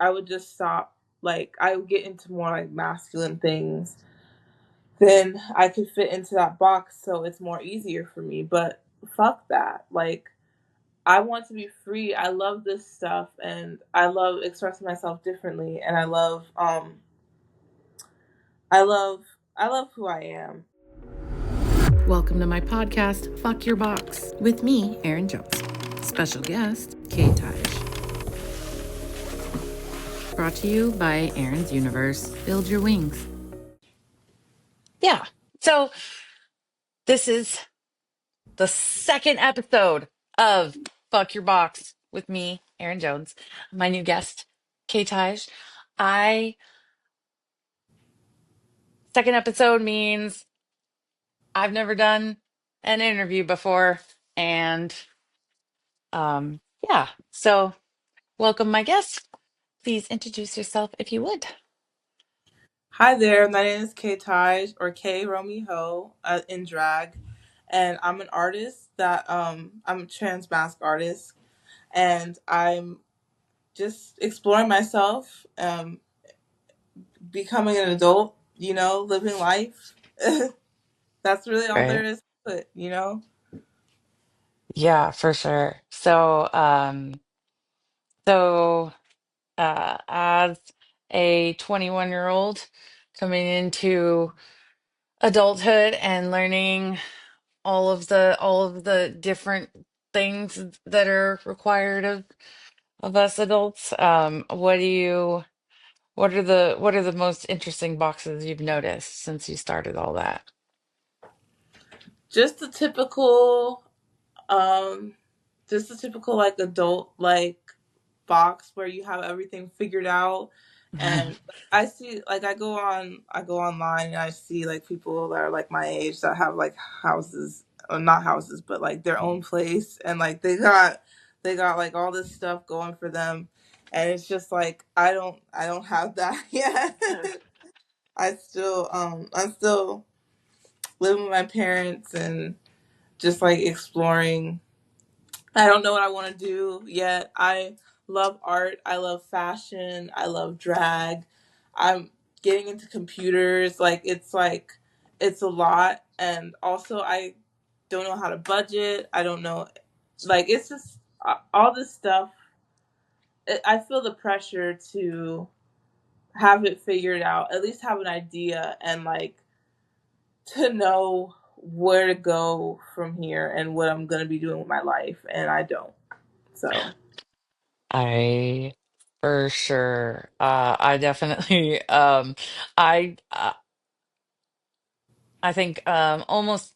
I would just stop. Like I would get into more like masculine things, then I could fit into that box, so it's more easier for me. But fuck that. Like I want to be free. I love this stuff and I love expressing myself differently and I love I love who I am. Welcome to my podcast, Fuck Your Box, with me, Erin Jones. Special guest, Kaetyje. Brought to you by Erin's Universe. Build your wings. Yeah. So this is the second episode of Fuck Your Box with me, Erin Jones. My new guest, Kaetyje. I Second episode means I've never done an interview before, and yeah. So welcome, my guest. Please introduce yourself if you would. Hi there, my name is Kaetyje or K Romy Ho in drag, and I'm an artist that I'm a trans mask artist, and I'm just exploring myself, becoming an adult, living life. That's really all there Right. is to it. Yeah, for sure. So as a 21-year-old coming into adulthood and learning all of the different things that are required of us adults, what are the most interesting boxes you've noticed since you started all that? Just the typical, um, just the typical like adult like box where you have everything figured out. And I see like I go online and I see like people that are like my age that have like houses, or not houses, but like their own place, and like they got like all this stuff going for them, and it's just like I don't have that yet. I'm still living with my parents and just like exploring. I don't know what I want to do yet. I love art. I love fashion. I love drag. I'm getting into computers. It's a lot. And also, I don't know how to budget. I don't know. Like, it's just all this stuff. I feel the pressure to have it figured out, at least have an idea, and like to know where to go from here and what I'm going to be doing with my life. And I don't. So. I for sure. I definitely I uh, I think almost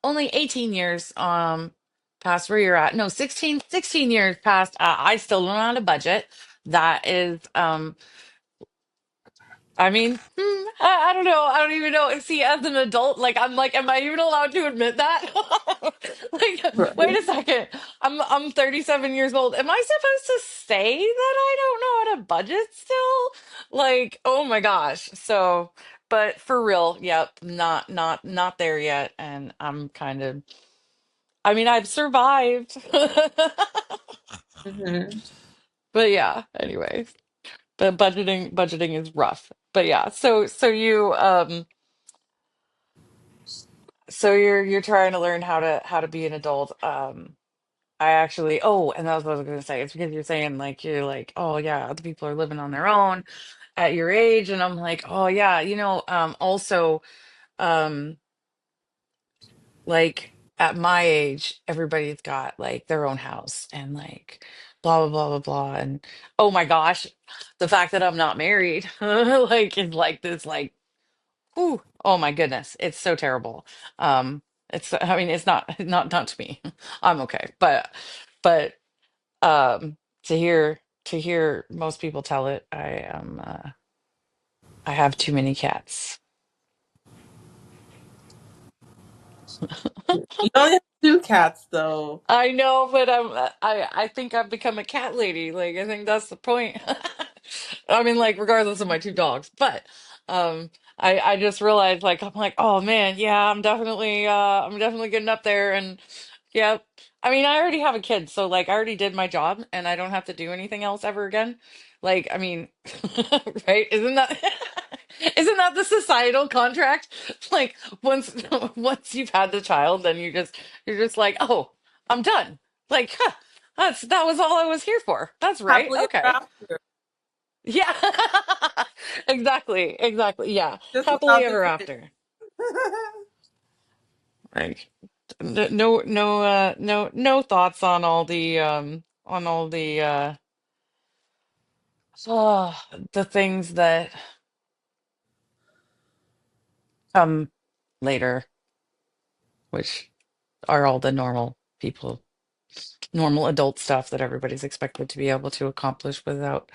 only 18 years past where you're at. No, 16 years past. I still don't know how to budget. That is I mean, I don't know. I don't even know. See, as an adult, like I'm like, am I even allowed to admit that? Like, wait Right. a second. I'm 37 years old. Am I supposed to say that I don't know how to budget still? Like, oh my gosh. So, but for real, yep, not there yet. And I'm kind of, I mean, I've survived. Hmm. But yeah, anyway. But budgeting is rough. But yeah, so you're trying to learn how to be an adult. I actually, and that was what I was gonna say. It's because you're saying like you're like, oh yeah, other people are living on their own at your age, and I'm like, oh yeah, also um like at my age, everybody's got like their own house and like blah blah blah blah blah. And oh my gosh, the fact that I'm not married like is like this like, ooh, oh my goodness, it's so terrible. I mean, it's not to me. I'm okay, but to hear most people tell it, I have too many cats. You only have two cats, though. I know, but I think I've become a cat lady. Like I think that's the point. I mean, like regardless of my two dogs, but um, I just realized like I'm like, oh man, yeah, I'm definitely getting up there, and yeah. I mean, I already have a kid, so like I already did my job, and I don't have to do anything else ever again. Like, I mean, right? Isn't that the societal contract? Like once once you've had the child, then you're just like, oh, I'm done. Like, huh, that was all I was here for. That's right. Happily ever Okay. after, Yeah. Exactly. Exactly. Yeah. just Happily without the ever kids. after. Like no thoughts on all the things that come later, which are all the normal adult stuff that everybody's expected to be able to accomplish without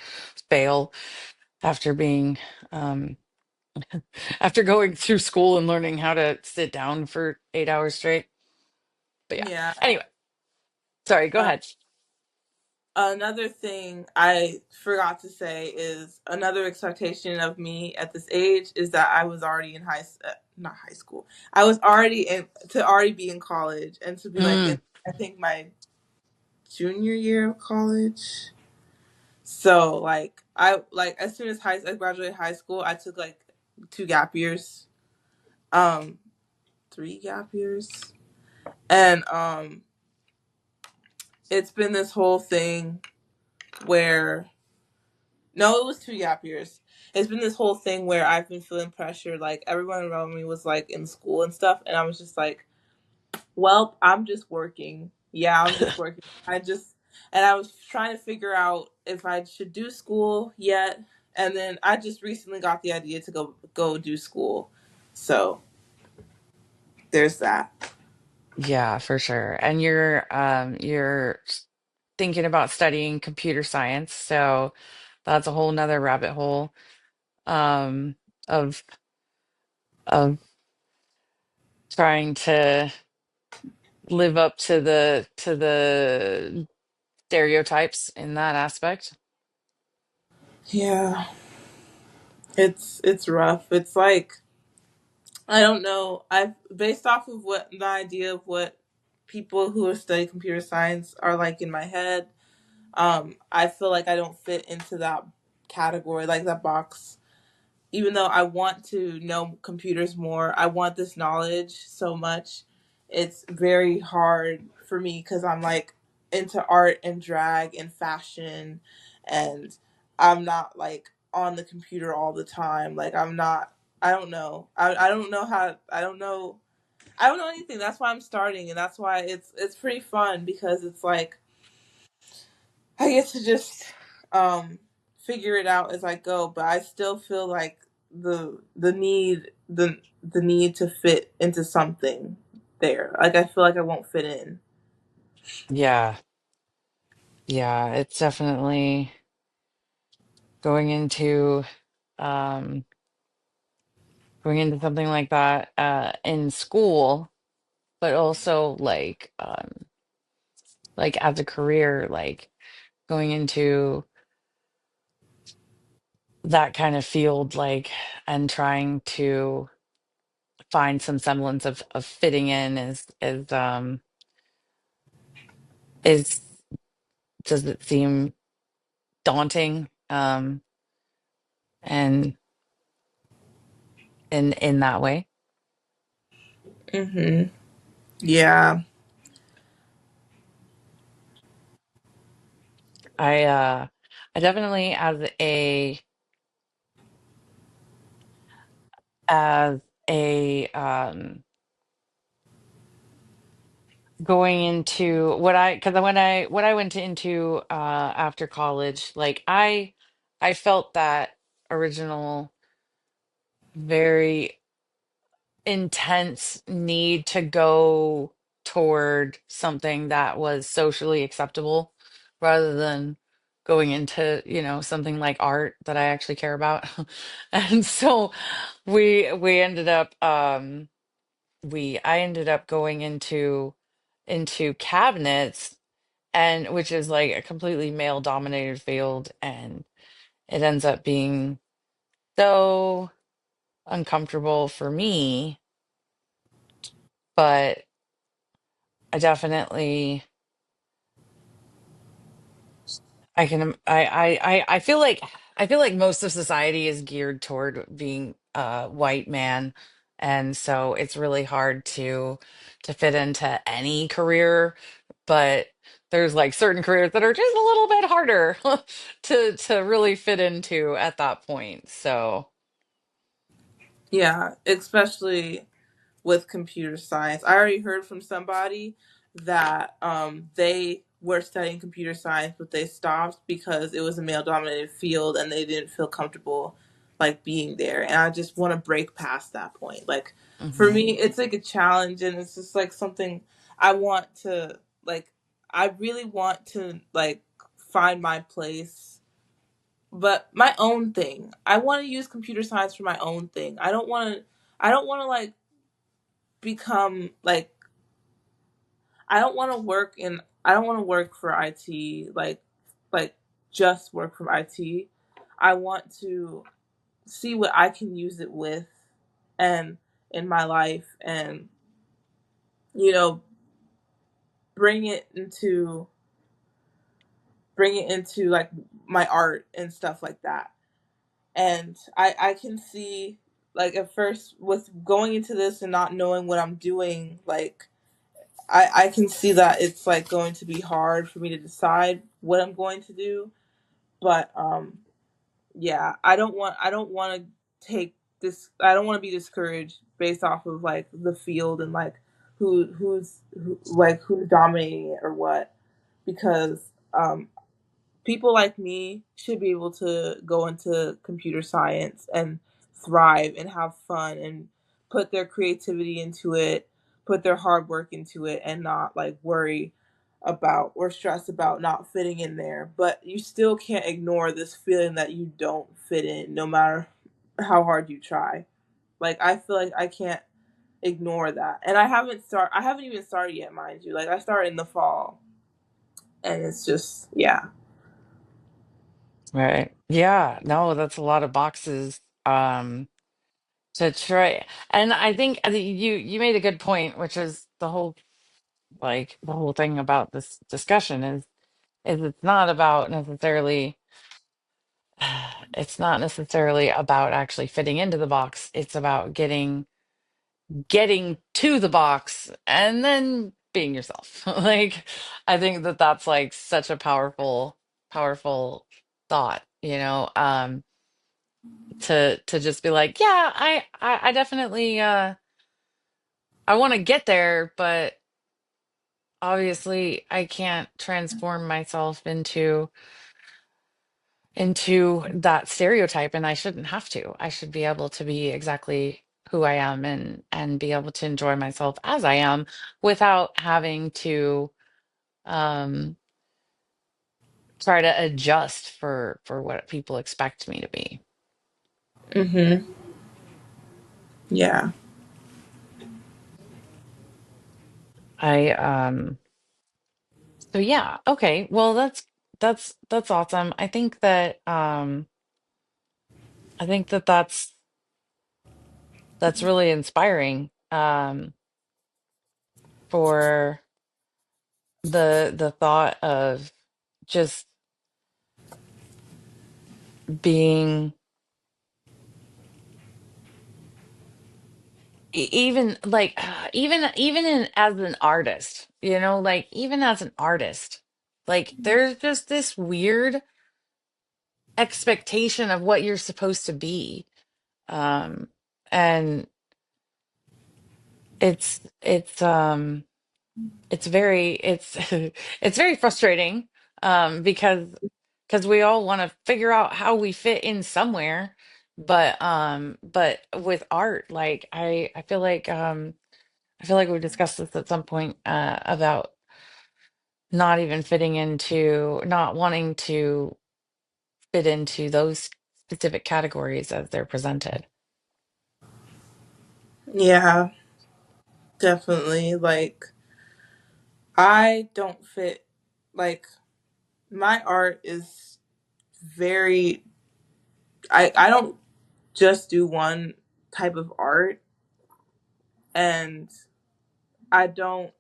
fail after being um after going through school and learning how to sit down for 8 hours straight. But yeah. Yeah. Anyway, sorry, go Uh, ahead. Another thing I forgot to say is another expectation of me at this age is that I was already in not high school. I was already in to already be in college and to be like in Mm, I think my junior year of college. So like as soon as I graduated high school, I took like 2 gap years, um, 3 gap years, and it's been this whole thing where no, it was 2 gap years. It's been this whole thing where I've been feeling pressure. Like everyone around me was like in school and stuff, and I was just like, "Well, I'm just working. Yeah, I'm just working." And I was trying to figure out if I should do school yet. And then I just recently got the idea to go do school. So there's that. yeah, for sure. And you're thinking about studying computer science, so that's a whole nother rabbit hole um of of trying to live up to the stereotypes in that aspect. Yeah, it's rough. It's like I don't know. I've based off of what the idea of what people who are studying computer science are like in my head. I feel like I don't fit into that category, like that box. Even though I want to know computers more, I want this knowledge so much. It's very hard for me because I'm like into art and drag and fashion, and I'm not like on the computer all the time. Like I'm not. I don't know. I don't know how. I don't know. I don't know anything. That's why I'm starting, and that's why it's pretty fun because it's like I get to just um figure it out as I go, but I still feel like the need to fit into something there. Like I feel like I won't fit in. Yeah. Yeah, it's definitely going into um going into something like that in school, but also like as a career, like going into that kind of field, like and trying to find some semblance of fitting in is does it seem daunting and in that way. Mhm. Yeah. I definitely as a going into what I because when I went into after college, like I felt that original very intense need to go toward something that was socially acceptable rather than going into, something like art that I actually care about. And so we ended up we I ended up going into cabinets, and which is like a completely male dominated field, and it ends up being so uncomfortable for me, but I definitely I can I feel like most of society is geared toward being a white man, and so it's really hard to fit into any career, but there's like certain careers that are just a little bit harder to really fit into at that point. So, Yeah, especially with computer science. I already heard from somebody that they were studying computer science, but they stopped because it was a male dominated field and they didn't feel comfortable like being there. And I just want to break past that point. Like for mhm. me, it's like a challenge and it's just like something I want to like I really want to like find my place, but my own thing. I want to use computer science for my own thing. I don't want to like become like I don't want to work in I don't want to work for IT like just work for IT. I want to see what I can use it with and in my life and you know bring it into bring it into like my art and stuff like that. And I can see like at first with going into this and not knowing what I'm doing like I can see that it's like going to be hard for me to decide what I'm going to do. But yeah, I don't want to take this I don't want to be discouraged based off of like the field and like who's dominating it or what because people like me should be able to go into computer science and thrive and have fun and put their creativity into it, put their hard work into it, and not like worry about or stress about not fitting in there. But you still can't ignore this feeling that you don't fit in no matter how hard you try. Like I feel like I can't ignore that. And I haven't even started yet, mind you. Like I started in the fall and it's just yeah. Right. Yeah, no, that's a lot of boxes to try. And I think you made a good point, which is the whole thing about this discussion is it's not about necessarily it's not necessarily about actually fitting into the box. It's about getting to the box and then being yourself. Like I think that that's like such a powerful thought, to just be like, yeah, I definitely I want to get there, but obviously I can't transform myself into that stereotype, and I shouldn't have to. I should be able to be exactly who I am and be able to enjoy myself as I am without having to um try to adjust for what people expect me to be. Mhm. Yeah. I So yeah, okay. Well, that's awesome. I think that that's really inspiring for the thought of just being even like even as an artist, like even as an artist, like there's just this weird expectation of what you're supposed to be. Um and it's it's it's very frustrating because we all want to figure out how we fit in somewhere, but with art, like I feel like we discussed this at some point about not even fitting into not wanting to fit into those specific categories as they're presented. Yeah, definitely. Like I don't fit like my art is very I don't just do one type of art and I don't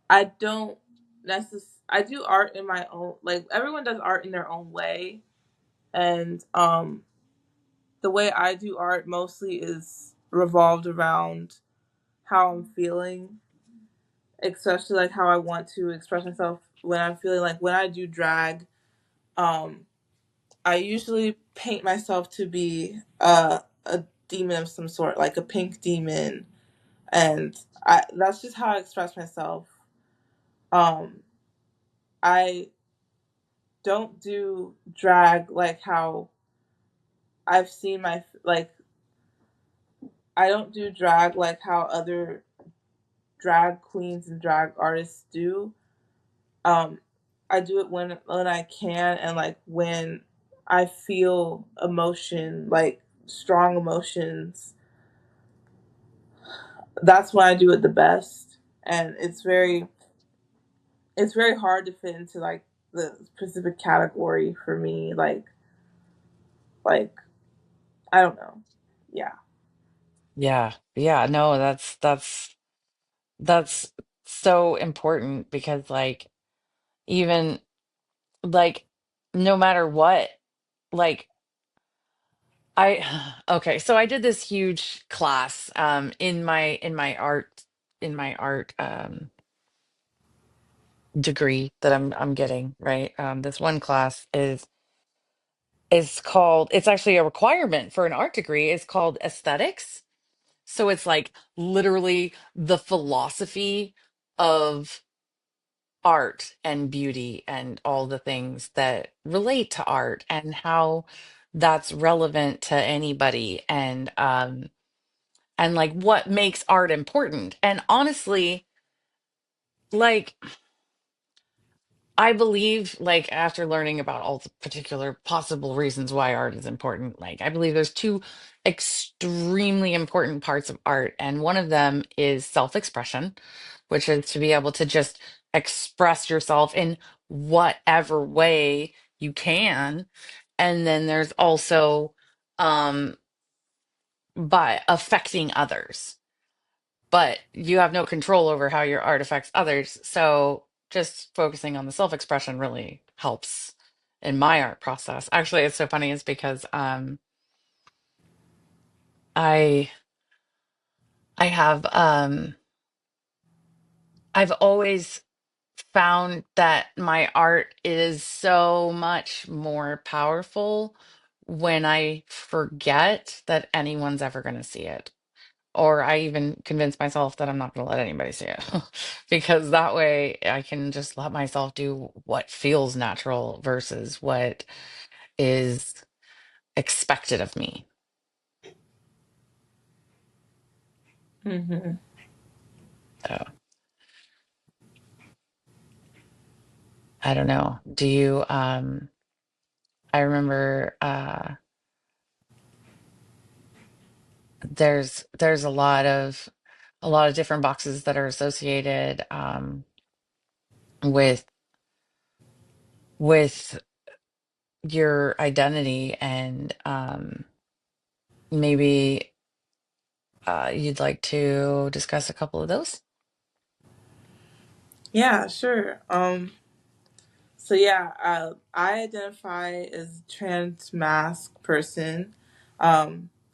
I don't I do art in my own, like everyone does art in their own way, and the way I do art mostly is revolved around how I'm feeling, especially like how I want to express myself when I'm feeling. Like when I do drag, um I usually paint myself to be a demon of some sort, like a pink demon, and I that's just how I express myself. Um, I don't do drag like how I've seen my like. I don't do drag like how other drag queens and drag artists do. Um, I do it when I can, and like when I feel emotion, like strong emotions, that's when I do it the best. And it's very hard to fit into like the specific category for me. Like I don't know. Yeah. Yeah. Yeah. No, that's so important because like even like no matter what, like I okay, so I did this huge class in my art degree that I'm getting, right? This one class is called, it's actually a requirement for an art degree. It's called aesthetics. So it's like literally the philosophy of art and beauty and all the things that relate to art and how that's relevant to anybody and like what makes art important. And honestly, like I believe, like, after learning about all the particular possible reasons why art is important, like, I believe there's two extremely important parts of art. And one of them is self expression, which is to be able to just express yourself in whatever way you can. And then there's also, um, by affecting others, but you have no control over how your art affects others. So just focusing on the self-expression really helps in my art process. Actually, it's so funny is because I I have I've always found that my art is so much more powerful when I forget that anyone's ever going to see it. Or I even convince myself that I'm not going to let anybody see it because that way I can just let myself do what feels natural versus what is expected of me. Hmm. So I don't know. Do you, I remember, there's a lot of different boxes that are associated, with, with your identity and, maybe you'd like to discuss a couple of those? Yeah, sure. So yeah, I identify as trans mask person.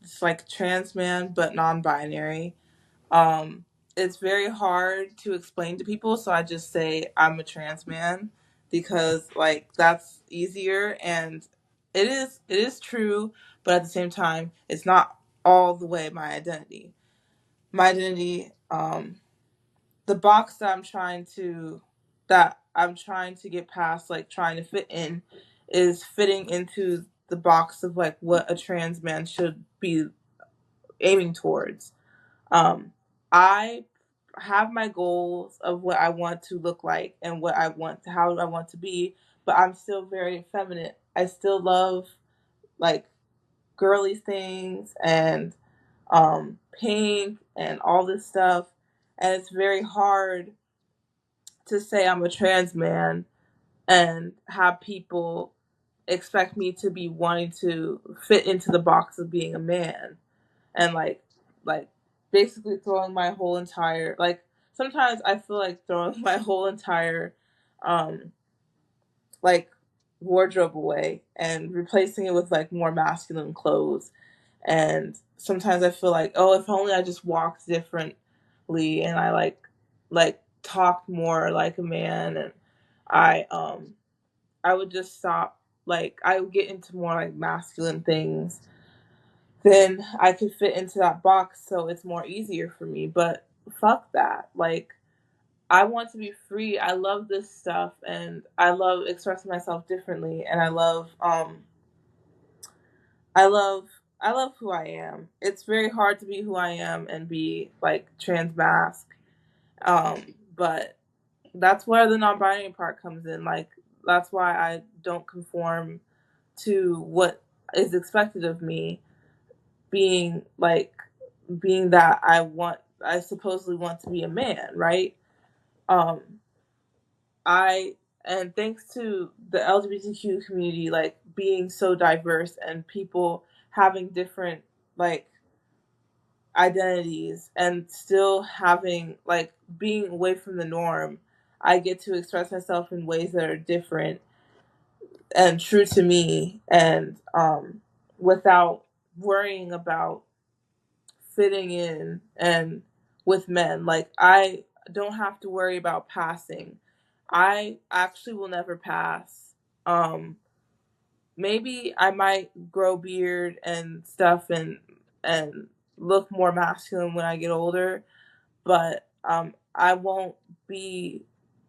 It's like trans man but non-binary. Um, it's very hard to explain to people, so I just say I'm a trans man because like that's easier, and it is true, but at the same time, it's not all the way my identity. My identity, the box that I'm trying to get past, like trying to fit in, is fitting into the box of like what a trans man should be aiming towards. I have my goals of what I want to look like and how I want to be, but I'm still very feminine. I still love like girly things and pink and all this stuff, and it's very hard to say I'm a trans man and have people expect me to be wanting to fit into the box of being a man, and like basically throwing my whole entire, like sometimes I feel like throwing my whole entire um like wardrobe away and replacing it with like more masculine clothes. And sometimes I feel like, oh, if only I just walked differently and I like talked more like a man, and I I would just stop, like I would get into more like masculine things, then I could fit into that box so it's more easier for me. But fuck that. Like I want to be free. I love this stuff and I love expressing myself differently, and I love I love who I am. It's very hard to be who I am and be like trans mask. But that's where the non-binary part comes in. Like that's why I don't conform to what is expected of me, being like being that I supposedly want to be a man, right? Um I and thanks to the LGBTQ community like being so diverse and people having different like identities and still having like being away from the norm, I get to express myself in ways that are different and true to me, and without worrying about fitting in and with men. Like I don't have to worry about passing. I actually will never pass. Um Maybe I might grow beard and stuff and look more masculine when I get older, but I won't be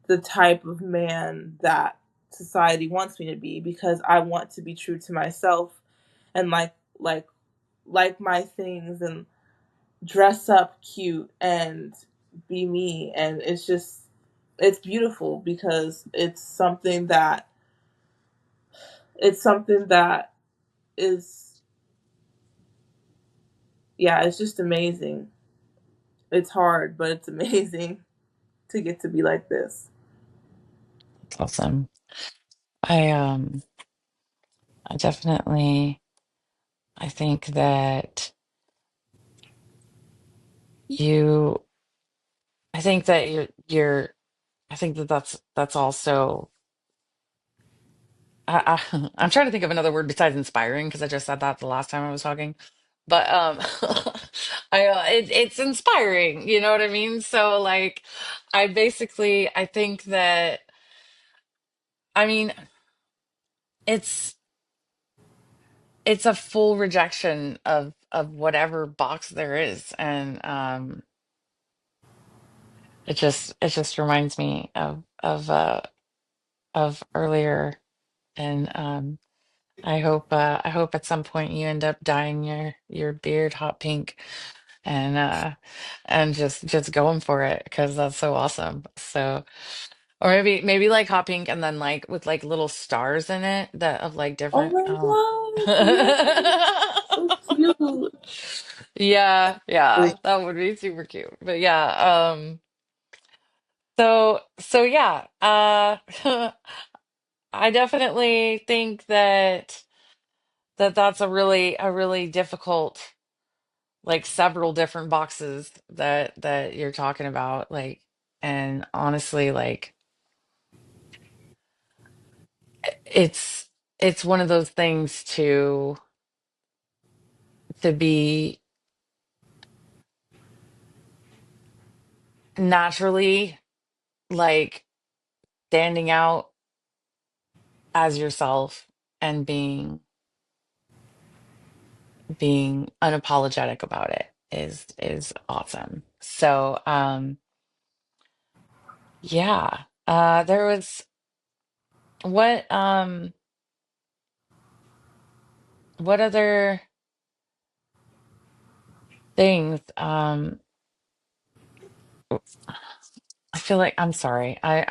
the type of man that society wants me to be, because I want to be true to myself and like like my things and dress up cute and be me. And it's beautiful because it's something that is, yeah, it's just amazing. It's hard, but it's amazing to get to be like this. It's awesome. I I definitely I think that you I think that you're I think that that's also I'm trying to think of another word besides inspiring because I just said that the last time I was talking. But it's inspiring, you know what I mean? So like I think that I mean it's it's a full rejection of whatever box there is. And it just reminds me of earlier. And I hope at some point you end up dyeing your beard hot pink and just going for it because that's so awesome. So or maybe like hot pink and then like with like little stars in it that of like Oh different my oh god, yes, so cute. yeah, yeah, that would be super cute. But yeah, so yeah, I definitely think that's a really difficult, like several different boxes that you're talking about, like, and honestly, like it's it's one of those things to be naturally like standing out as yourself and being unapologetic about it is awesome. So yeah. There was what what other things I feel like I'm sorry. I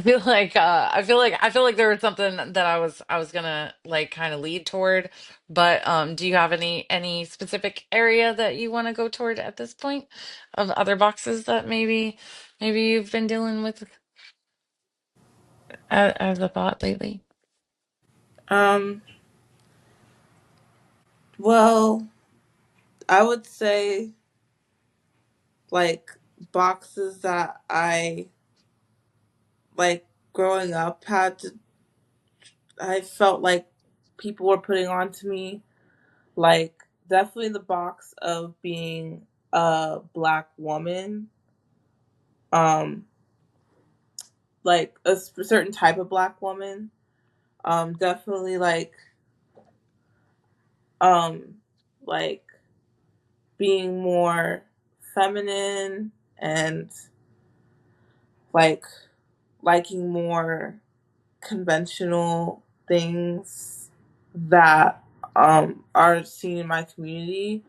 feel I feel like there was something that I was gonna like kind of lead toward, but do you have any specific area that you want to go toward at this point of other boxes that maybe you've been dealing with as a thought lately? Um, well, I would say like boxes that I like growing up had to, I felt like people were putting on to me, like definitely the box of being a black woman, um like certain type of black woman, definitely um like being more feminine and like liking more conventional things that are seen in my community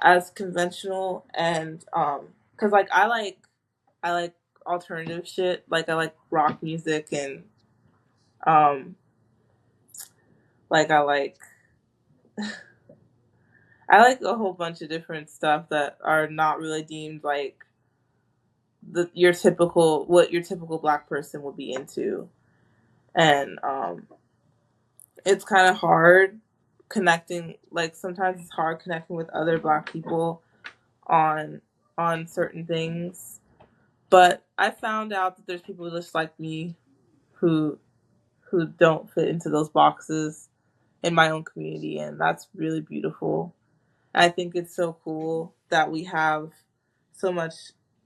as conventional, and because like I like alternative shit, like I like rock music, and um like I like a whole bunch of different stuff that are not really deemed like your typical what your typical black person would be into, and it's kind of hard connecting. Like sometimes it's hard connecting with other black people on certain things. But I found out that there's people just like me who don't fit into those boxes in my own community, and that's really beautiful. I think it's so cool that we have so much.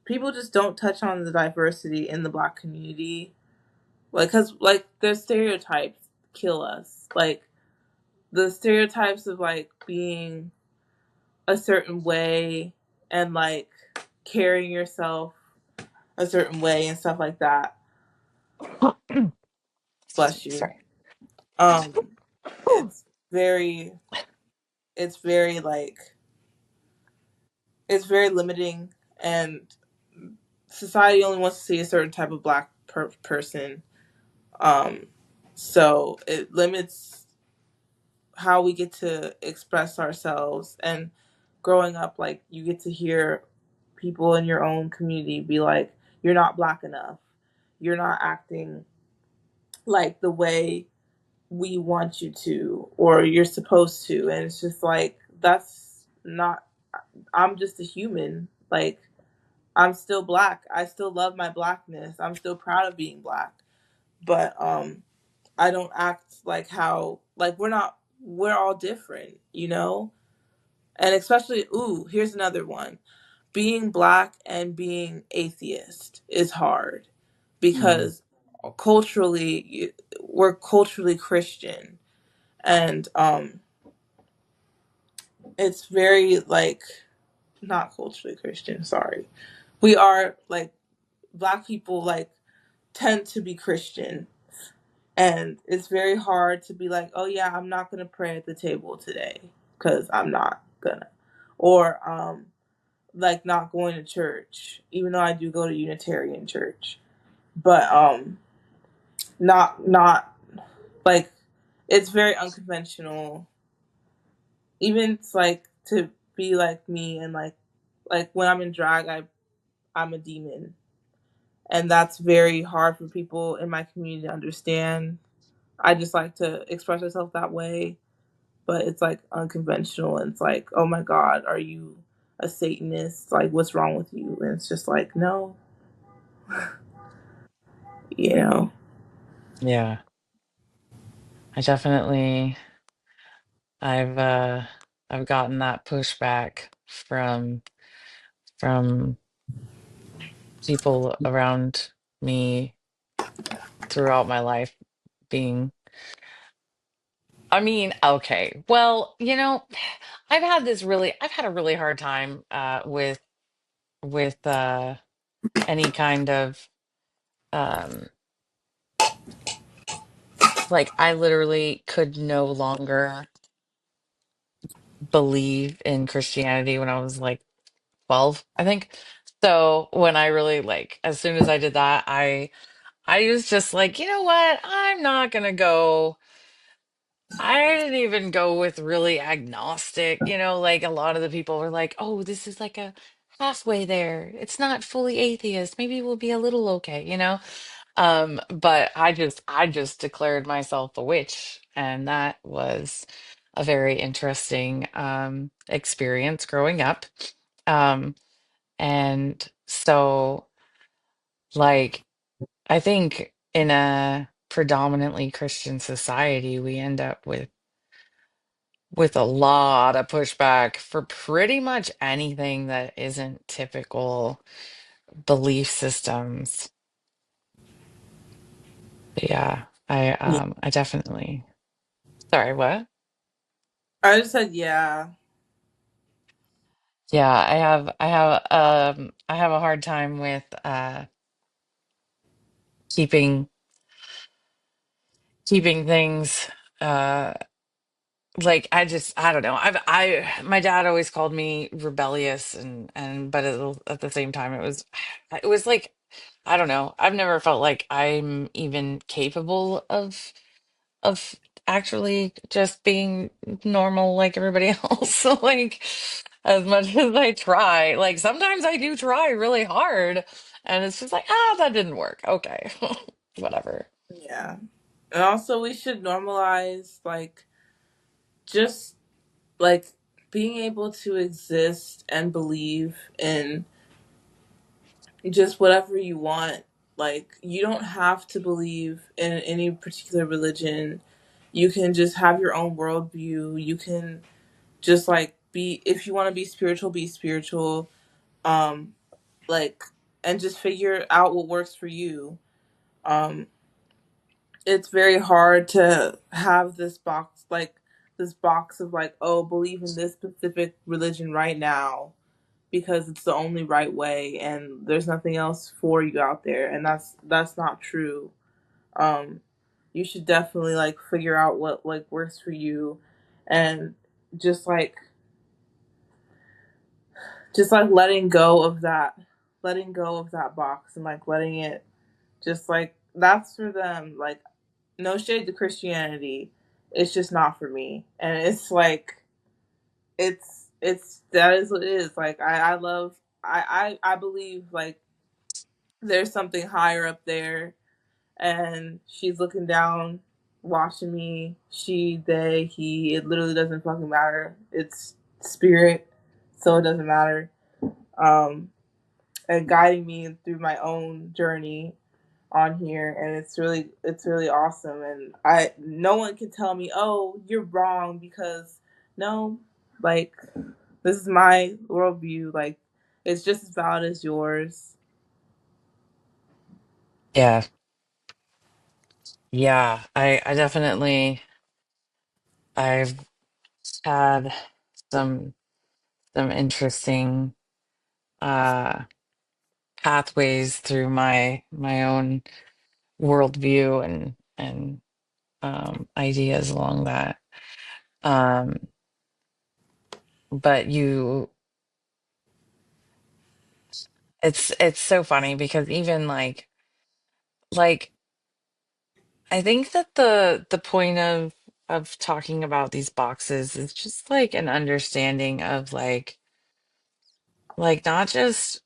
People just don't touch on the diversity in the black community, like because like their stereotypes kill us. Like the stereotypes of like being a certain way and like carrying yourself a certain way and stuff like that. Excuse me, Bless you. sorry. Um, it's very, it's very like, it's very limiting, and society only wants to see a certain type of black person. Um, so it limits how we get to express ourselves. And growing up, like you get to hear people in your own community be like, "You're not black enough. You're not acting like the way we want you to, or you're supposed to." And it's just like that's not. I'm just a human. Like I'm still black. I still love my blackness. I'm still proud of being black. But I don't act like how like we're all different, you know? And especially ooh, here's another one. Being black and being atheist is hard Mm. because culturally we're culturally Christian, and it's very like not culturally Christian, sorry. We are like black people like tend to be Christian, and it's very hard to be like, oh yeah, I'm not gonna pray at the table today because I'm not gonna, or like not going to church, even though I do go to Unitarian church, but not like it's very unconventional. Even it's like to be like me and like when I'm in drag, I'm a demon, and that's very hard for people in my community to understand. I just like to express myself that way, but it's like unconventional, and it's like, oh my god, are you a Satanist? Like, what's wrong with you? And it's just like, no, you know. Yeah, I definitely I've uh I've gotten that pushback from people around me throughout my life being I mean, okay. Well, I've had a really hard time with any kind of um like I literally could no longer believe in Christianity when I was like 12, I think. So when I really like as soon as I did that, I was just like, you know what? I'm not gonna go. I didn't even go with really agnostic, like a lot of the people were like, oh, this is like a halfway there. It's not fully atheist. Maybe we'll be a little okay. But I just declared myself a witch, and that was a very interesting experience growing up. Um, and so like I think in a predominantly Christian society, we end up with a lot of pushback for pretty much anything that isn't typical belief systems. But yeah, Yeah. I definitely. Sorry, what? I just said yeah. Yeah, I have a hard time with keeping keeping things uh like I don't know. I my dad always called me rebellious and but at the same time it was like I don't know. I've never felt like I'm even capable of actually just being normal like everybody else. So like as much as I try, like sometimes I do try really hard and it's just like, ah, that didn't work. Okay. Whatever. Yeah. And also we should normalize like just like being able to exist and believe in just whatever you want. Like you don't have to believe in any particular religion. You can just have your own worldview. You can just like be, if you want to be spiritual. Um, like, and just figure out what works for you. Um, it's very hard to have this box of like, oh, believe in this specific religion right now because it's the only right way and there's nothing else for you out there, and that's not true. um you should definitely like figure out what like works for you, and just like letting go of that box and like letting it just like that's for them. Like, no shade to Christianity, it's just not for me. And it's like it's that is what it is. Like I love I believe like there's something higher up there, and she's looking down, watching me. She, they, he. It literally doesn't fucking matter. It's spirit, so it doesn't matter. Um, and guiding me through my own journey on here, and it's really awesome. And I no one can tell me, oh, you're wrong, because no, like this is my worldview. Like it's just as valid as yours. Yeah. Yeah, I definitely I've had some some interesting uh pathways through my own worldview and ideas along that. Um, but you it's so funny because even like I think that the point of talking about these boxes is just like an understanding of like not just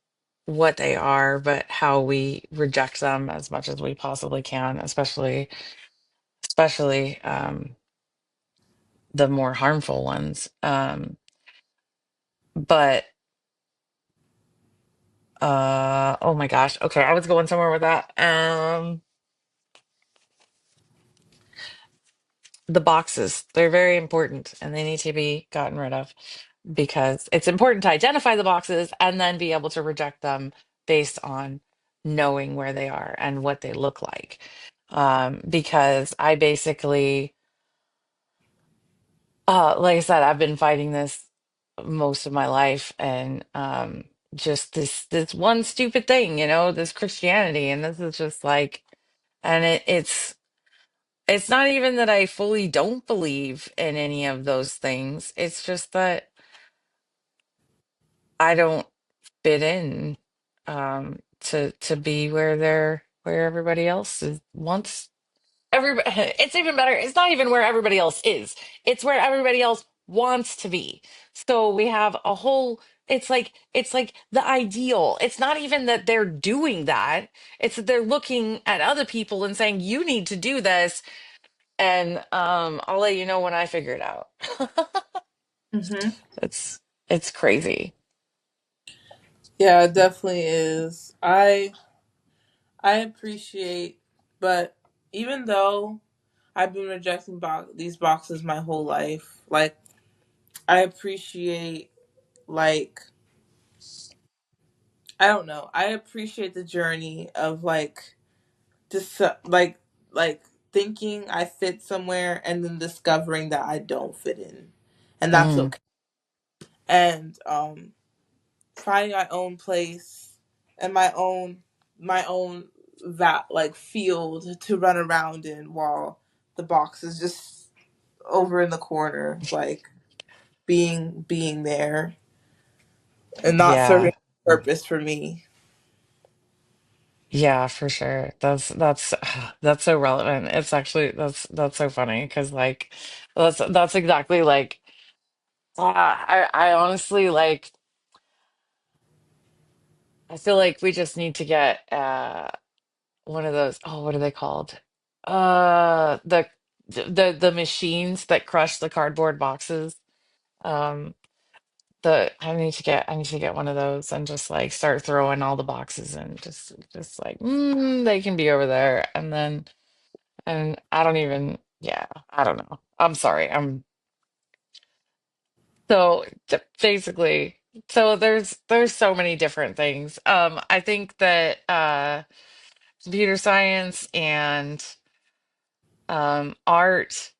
what they are, but how we reject them as much as we possibly can, especially the more harmful ones. But oh my gosh. Okay, I was going somewhere with that. The boxes, they're very important and they need to be gotten rid of because it's important to identify the boxes and then be able to reject them based on knowing where they are and what they look like. Because I basically like I said, I've been fighting this most of my life, and just this one stupid thing, you know, this Christianity, and this is just like, and it's not even that I fully don't believe in any of those things. It's just that I don't fit in to be where everybody else wants. Everybody, it's even better. It's not even where everybody else is. It's where everybody else wants to be. So we have a whole, it's like the ideal. It's not even that they're doing that. It's that they're looking at other people and saying, you need to do this. And I'll let you know when I figure it out. Hmm. It's it's crazy. Yeah, it definitely is. I appreciate, but even though I've been rejecting these boxes my whole life, like I appreciate, like I don't know, I appreciate the journey of just like thinking I fit somewhere and then discovering that I don't fit in, and that's Mm, okay. And finding my own place and my own that like field to run around in while the box is just over in the corner, like being there and not serving yeah. a purpose for me. Yeah, for sure. That's that's so relevant. It's actually that's so funny because like that's exactly like I honestly like I feel like we just need to get one of those, oh, what are they called? The machines that crush the cardboard boxes. Um the I need to get one of those and just like start throwing all the boxes and just like they can be over there and I don't even yeah, I don't know. I'm sorry. Basically so there's so many different things. I think that computer science and art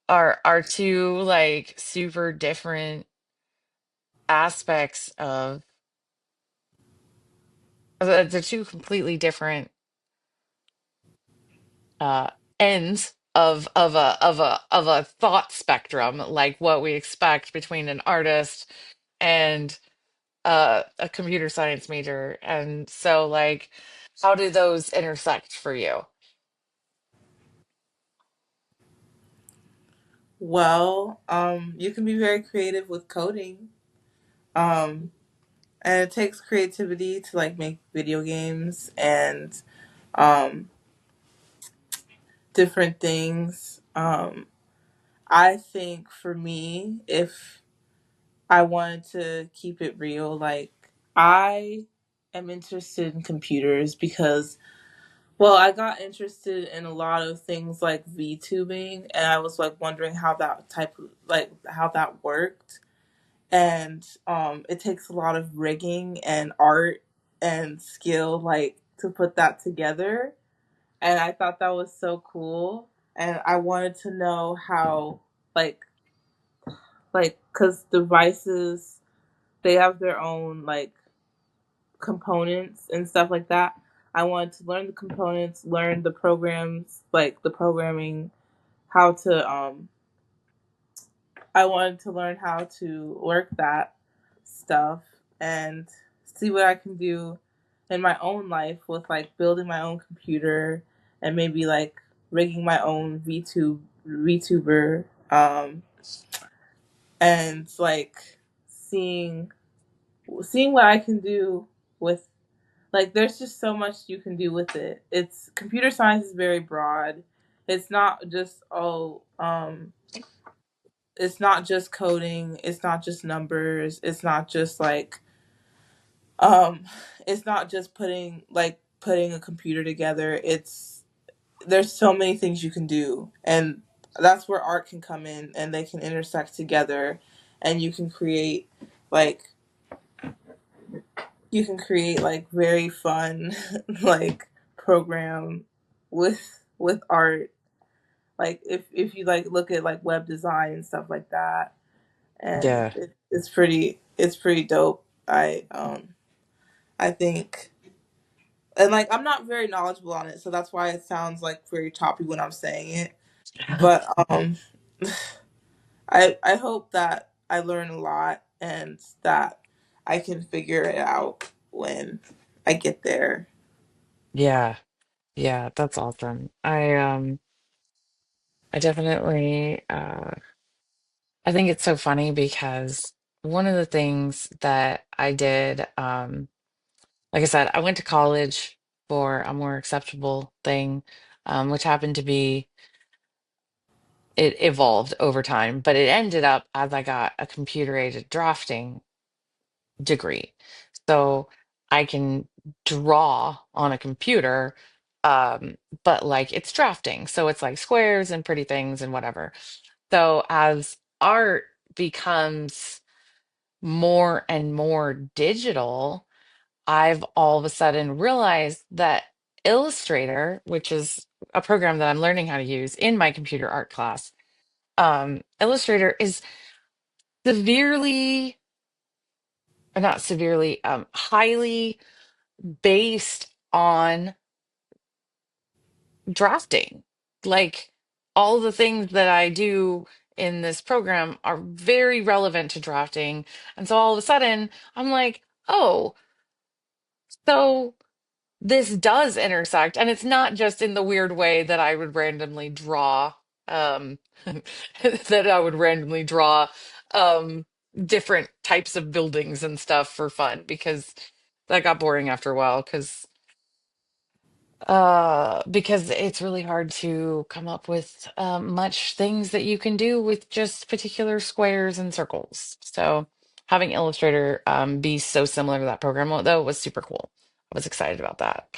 are two like super different aspects of they're two completely different uh ends of a thought spectrum, like what we expect between an artist and a computer science major. And so like how do those intersect for you? Well, you can be very creative with coding. Um, and it takes creativity to like make video games and um different things. I think for me, if I wanted to keep it real, like I am interested in computers because, well, I got interested in a lot of things like VTubing, and I was like wondering how that type of like how that worked. And it takes a lot of rigging and art and skill like to put that together. And I thought that was so cool. And I wanted to know how like because devices, they have their own like components and stuff like that. I wanted to learn the components, learn the programs, like the programming, how to I wanted to learn how to work that stuff and see what I can do in my own life with like building my own computer and maybe like rigging my own VTuber and like seeing seeing what I can do with like there's just so much you can do with it. It's computer science is very broad. It's not just it's not just coding, it's not just numbers, it's not just like um it's not just putting a computer together. It's there's so many things you can do, and that's where art can come in and they can intersect together, and like you can create like very fun like program with art, like if you like look at like web design and stuff like that, and Yeah. it's pretty dope. I think, and like I'm not very knowledgeable on it, so that's why it sounds like very toppy when I'm saying it. But I hope that I learn a lot and that I can figure it out when I get there. Yeah. Yeah, that's awesome. I definitely I think it's so funny because one of the things that I did, like I said, I went to college for a more acceptable thing, which happened to be it evolved over time, but it ended up as I got a computer aided drafting degree. So I can draw on a computer, but like it's drafting. So it's like squares and pretty things and whatever. So as art becomes more and more digital, I've all of a sudden realized that Illustrator, which is a program that I'm learning how to use in my computer art class, Illustrator is severely, or not severely, highly based on drafting. Like all the things that I do in this program are very relevant to drafting. And so all of a sudden, I'm like, oh, so this does intersect. And it's not just in the weird way that I would randomly draw, that I would randomly draw different types of buildings and stuff for fun, because that got boring after a while. Because it's really hard to come up with much things that you can do with just particular squares and circles. So having Illustrator be so similar to that program, though, was super cool. I was excited about that.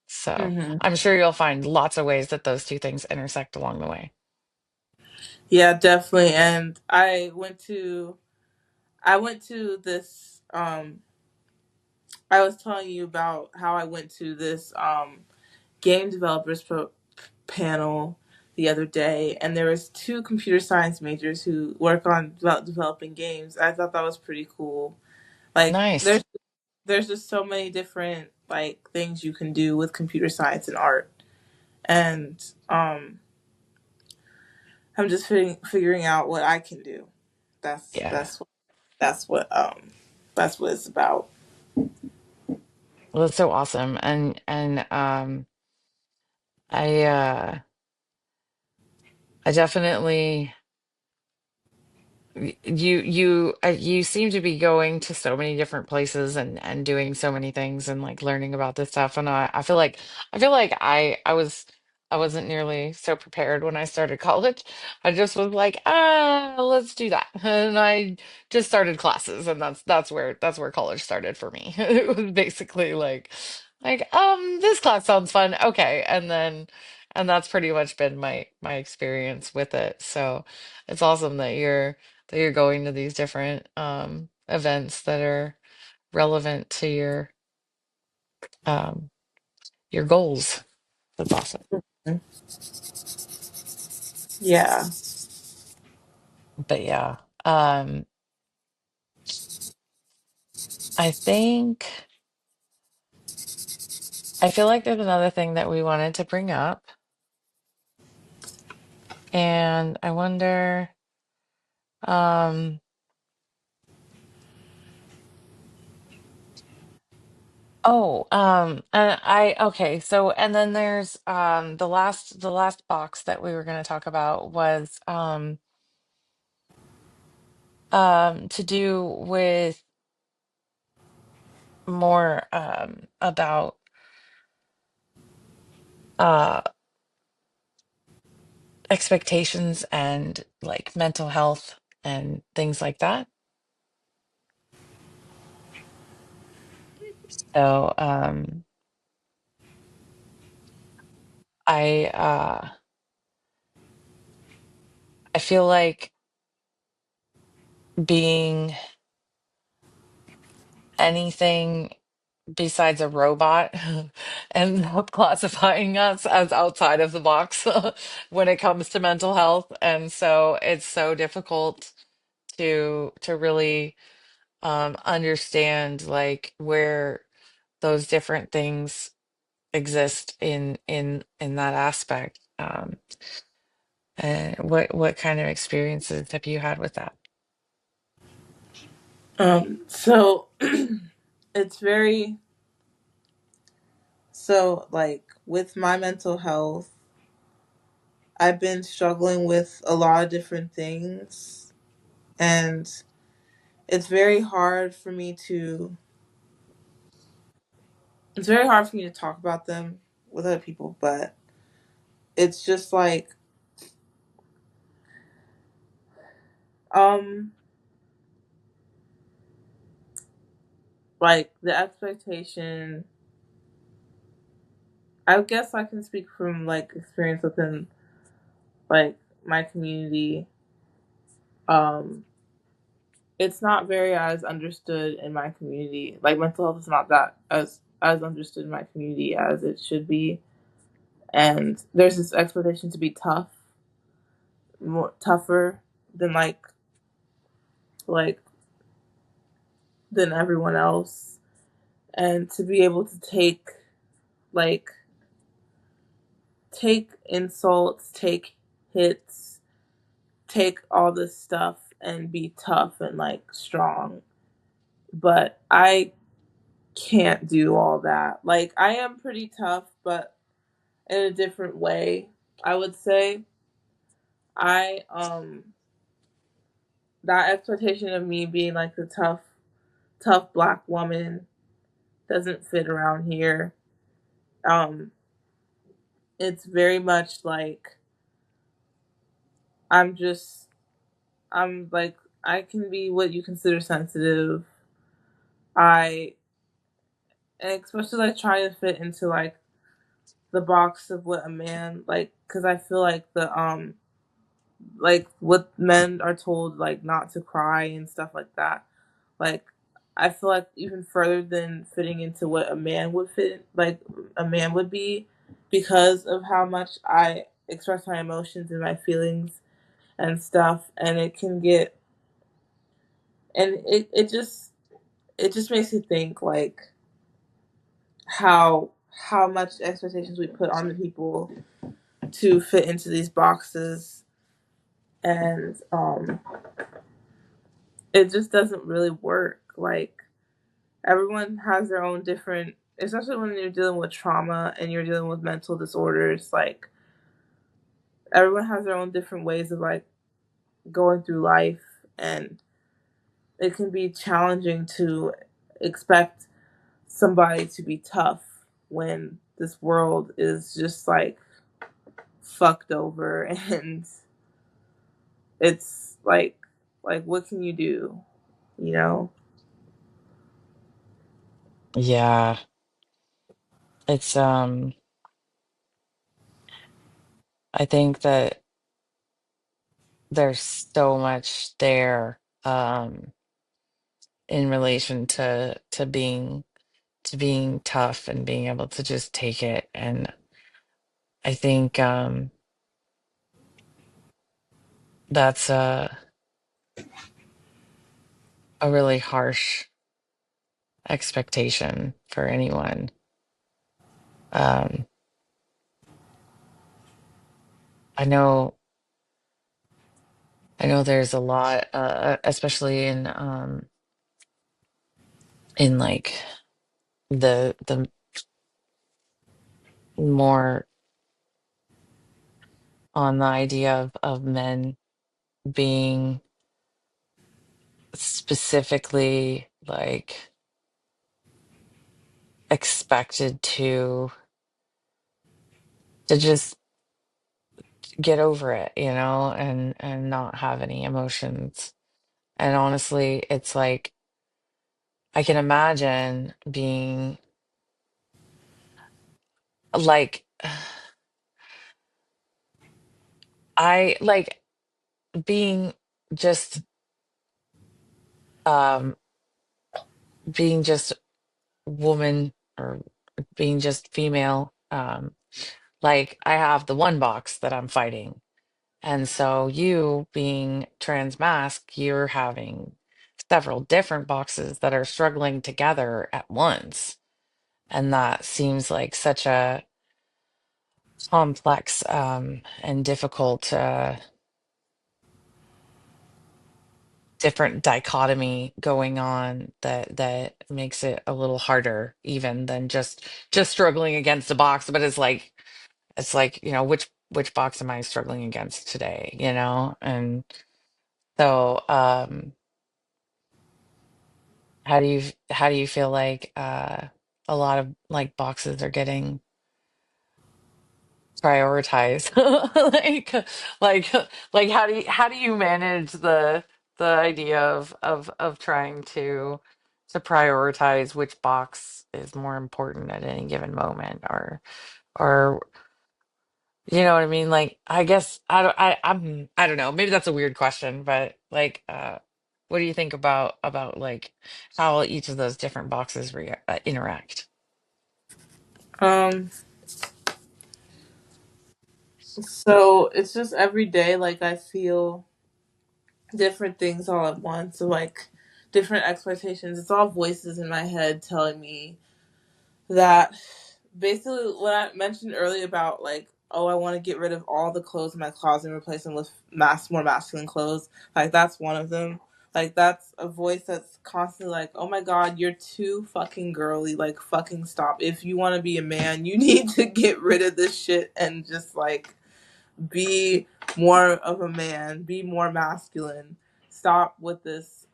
So Hmm. I'm sure you'll find lots of ways that those two things intersect along the way. Yeah, definitely. And I went to this I was telling you about how I went to this game developers panel the other day, and there was two computer science majors who work on developing games. I thought that was pretty cool. Like Nice. there's just so many different like things you can do with computer science and art, and I'm just figuring out what I can do. That's Yeah. that's that's what that's what it's about. Well, that's so awesome. And I I definitely you seem to be going to so many different places and doing so many things and like learning about this stuff. And I feel like I wasn't nearly so prepared when I started college. I just was like, let's do that. And I just started classes, and that's where college started for me. It was basically this class sounds fun. Okay. And that's pretty much been my experience with it. So it's awesome that you're going to these different events that are relevant to um, your goals. That's awesome. Yeah. But yeah, um, I think I feel like there's another thing that we wanted to bring up, and I wonder. Um, and I okay. So, and then there's the last box that we were going to talk about was to do with more about uh expectations and like mental health and things like that. So I I feel like being anything besides a robot ends up classifying us as outside of the box when it comes to mental health. And so it's so difficult to really understand like where those different things exist in that aspect. And what kind of experiences have you had with that? So it's very so like with my mental health, I've been struggling with a lot of different things, and it's very hard for me to it's very hard for me to talk about them with other people, but it's just um like the expectation. I guess I can speak from like experience within like my community. Um, it's not very as understood in my community. Like mental health is not that as understood in my community as it should be. And there's this expectation to be tough, more tougher than like than everyone else, and to be able to like take insults, take hits, take all this stuff and be tough and like strong. But I can't do all that. Like I am pretty tough, but in a different way, I would say. I that expectation of me being like the tough black woman doesn't fit around here. Um it's very much like I'm just I'm like I can be what you consider sensitive. I and especially like trying to fit into like the box of what a man like because I feel like what men are told like not to cry and stuff like that. Like I feel like even further than fitting into what a man would fit like a man would be because of how much I express my emotions and my feelings and stuff, and it can get and it just makes you think like how much expectations we put on the people to fit into these boxes, and it just doesn't really work. Like everyone has their own different, especially when you're dealing with trauma and you're dealing with mental disorders. Like everyone has their own different ways of like going through life, and it can be challenging to expect somebody to be tough when this world is just like fucked over and it's like what can you do, you know? Yeah, it's I think that there's so much there in relation to being tough and being able to just take it. And I think that's a really harsh expectation for anyone. Um, I know I know there's a lot, especially in like the more on the idea of men being specifically like expected to just get over it, and not have any emotions. And honestly, it's like I can imagine being like I like being just um being just woman or being just female. Like I have the one box that I'm fighting. And so you being trans mask, you're having several different boxes that are struggling together at once. And that seems like such a complex and difficult different dichotomy going on that makes it a little harder even than just struggling against a box. But it's like, which box am I struggling against today, and so how do you feel like a lot of like boxes are getting prioritized? Like like how do you manage the idea of trying to prioritize which box is more important at any given moment, or you know what I mean? Like, I guess I don't know. Maybe that's a weird question, but like, what do you think about like how each of those different boxes interact? Um, so it's just every day, like I feel different things all at once, so like different expectations. It's all voices in my head telling me that basically what I mentioned earlier about like, oh, I want to get rid of all the clothes in my closet and replace them with more masculine clothes. Like that's one of them. Like that's a voice that's constantly like, oh my god, you're too fucking girly. Like fucking stop. If you want to be a man, you need to get rid of this shit and just like be more of a man, be more masculine, stop with this.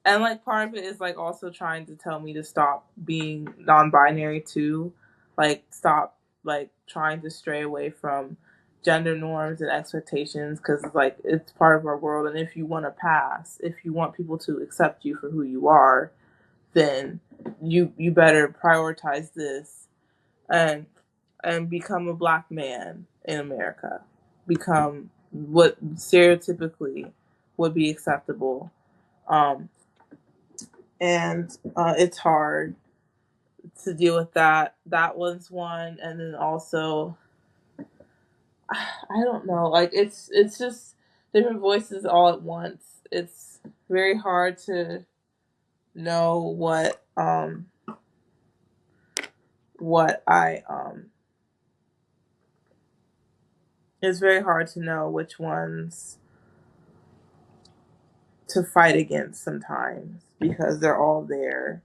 And like part of it is like also trying to tell me to stop being non-binary too, like stop like trying to stray away from gender norms and expectations, because like it's part of our world, and if you want to pass, if you want people to accept you for who you are, then you better prioritize this and become a black man in America. Become what stereotypically would be acceptable. Um, and it's hard to deal with that. That was one, and then also I don't know, like it's just different voices all at once. It's very hard to know what I it's very hard to know which ones to fight against sometimes, because they're all there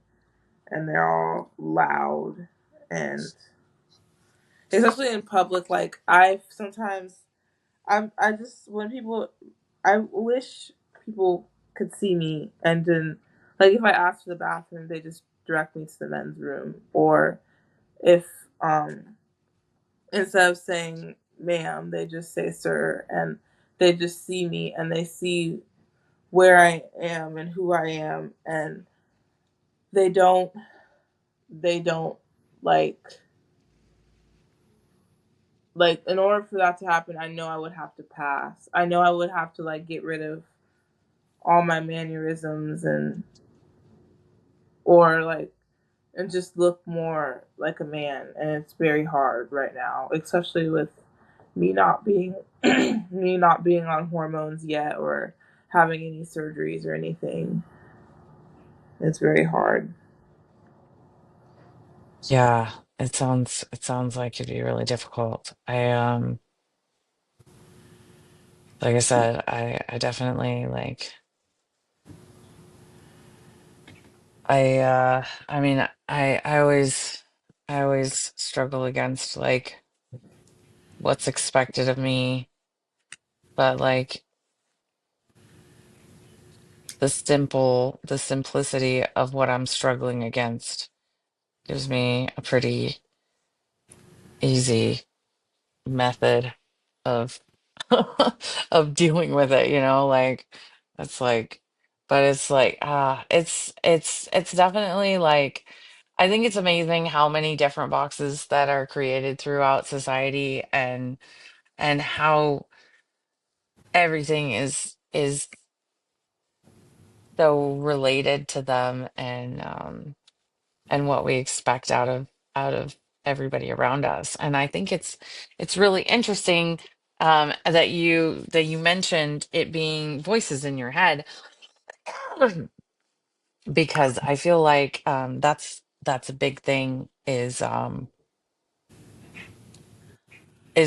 and they're all loud, and especially in public. Like I sometimes I just when people I wish people could see me, and then like if I ask for the bathroom, they just direct me to the men's room, or if instead of saying ma'am, they just say sir, and they just see me and they see where I am and who I am, and they don't they don't like in order for that to happen, I know I would have to pass. I know I would have to like get rid of all my mannerisms, and or like and just look more like a man, and it's very hard right now, especially with me not being me not being on hormones yet or having any surgeries or anything. It's very hard. Yeah, it sounds like it'd be really difficult. Like I said, I definitely like I mean I always struggle against like what's expected of me, but like the simplicity of what I'm struggling against gives me a pretty easy method of of dealing with it, like it's like but it's like it's definitely like I think it's amazing how many different boxes that are created throughout society and how everything is so related to them and what we expect out of everybody around us. And I think it's really interesting that you mentioned it being voices in your head because I feel like that's a big thing is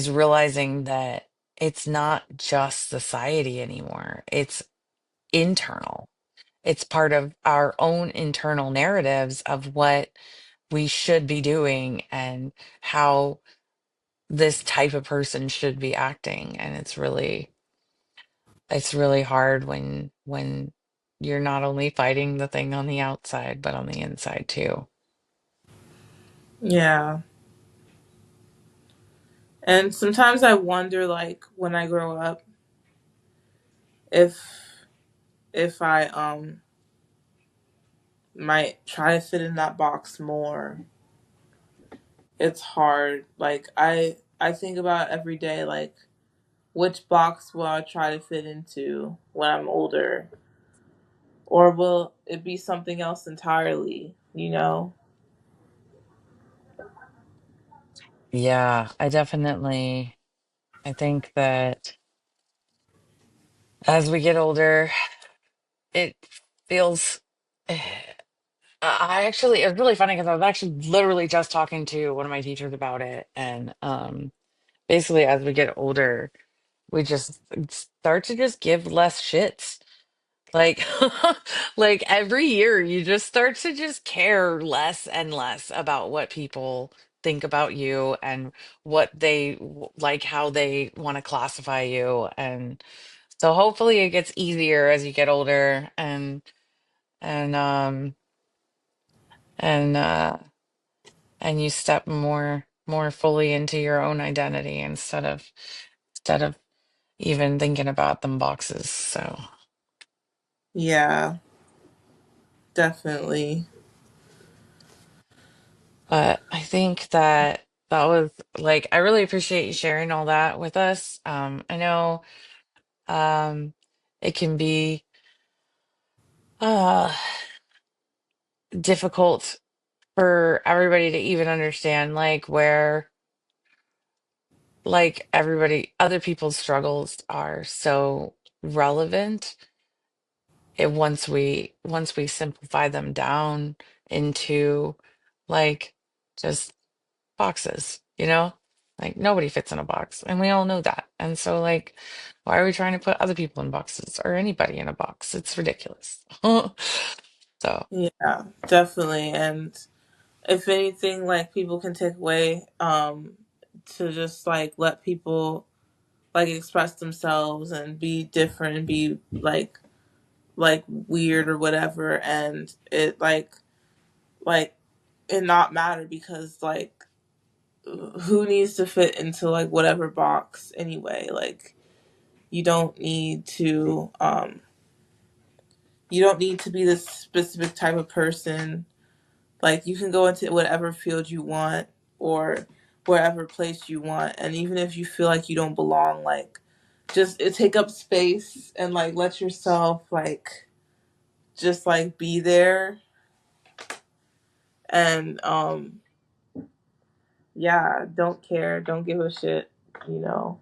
realizing that it's not just society anymore. It's internal. It's part of our own internal narratives of what we should be doing and how this type of person should be acting. And it's really hard when you're not only fighting the thing on the outside but on the inside too. Yeah. And sometimes I wonder, like, when I grow up, if I might try to fit in that box more. It's hard. Like I think about every day, like which box will I try to fit into when I'm older, or will it be something else entirely? You know? Yeah, I think that as we get older, it feels. I actually, it's really funny because I was actually literally just talking to one of my teachers about it. And basically, as we get older, we just start to just give less shits. Like, like every year, you just start to just care less and less about what people think about you and what they like, how they want to classify you. And so hopefully it gets easier as you get older and um and and you step more fully into your own identity instead of even thinking about them boxes. So, Yeah, definitely. but I think that that was like I really appreciate you sharing all that with us. I know um it can be uh difficult for everybody to even understand like where like everybody other people's struggles are so relevant once we simplify them down into like just boxes, you know? Like nobody fits in a box, and we all know that. And so like why are we trying to put other people in boxes or anybody in a box? It's ridiculous. So, Yeah, definitely. And if anything, like people can take away to just like let people like express themselves and be different and be like weird or whatever, and it like it not matter, because like who needs to fit into like whatever box anyway? Like you don't need to you don't need to be this specific type of person. Like you can go into whatever field you want, or wherever place you want, and even if you feel like you don't belong, like just take up space and like let yourself like just like be there. And yeah, don't care, don't give a shit, you know.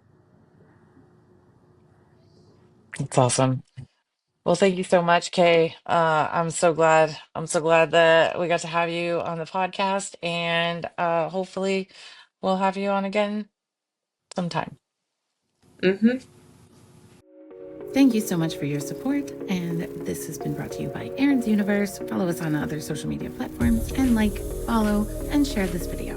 it's awesome. Well, thank you so much, Kay. I'm so glad that we got to have you on the podcast, and hopefully we'll have you on again sometime. Mhm. Thank you so much for your support, and this has been brought to you by Aaron's Universe. Follow us on other social media platforms and like, follow, and share this video.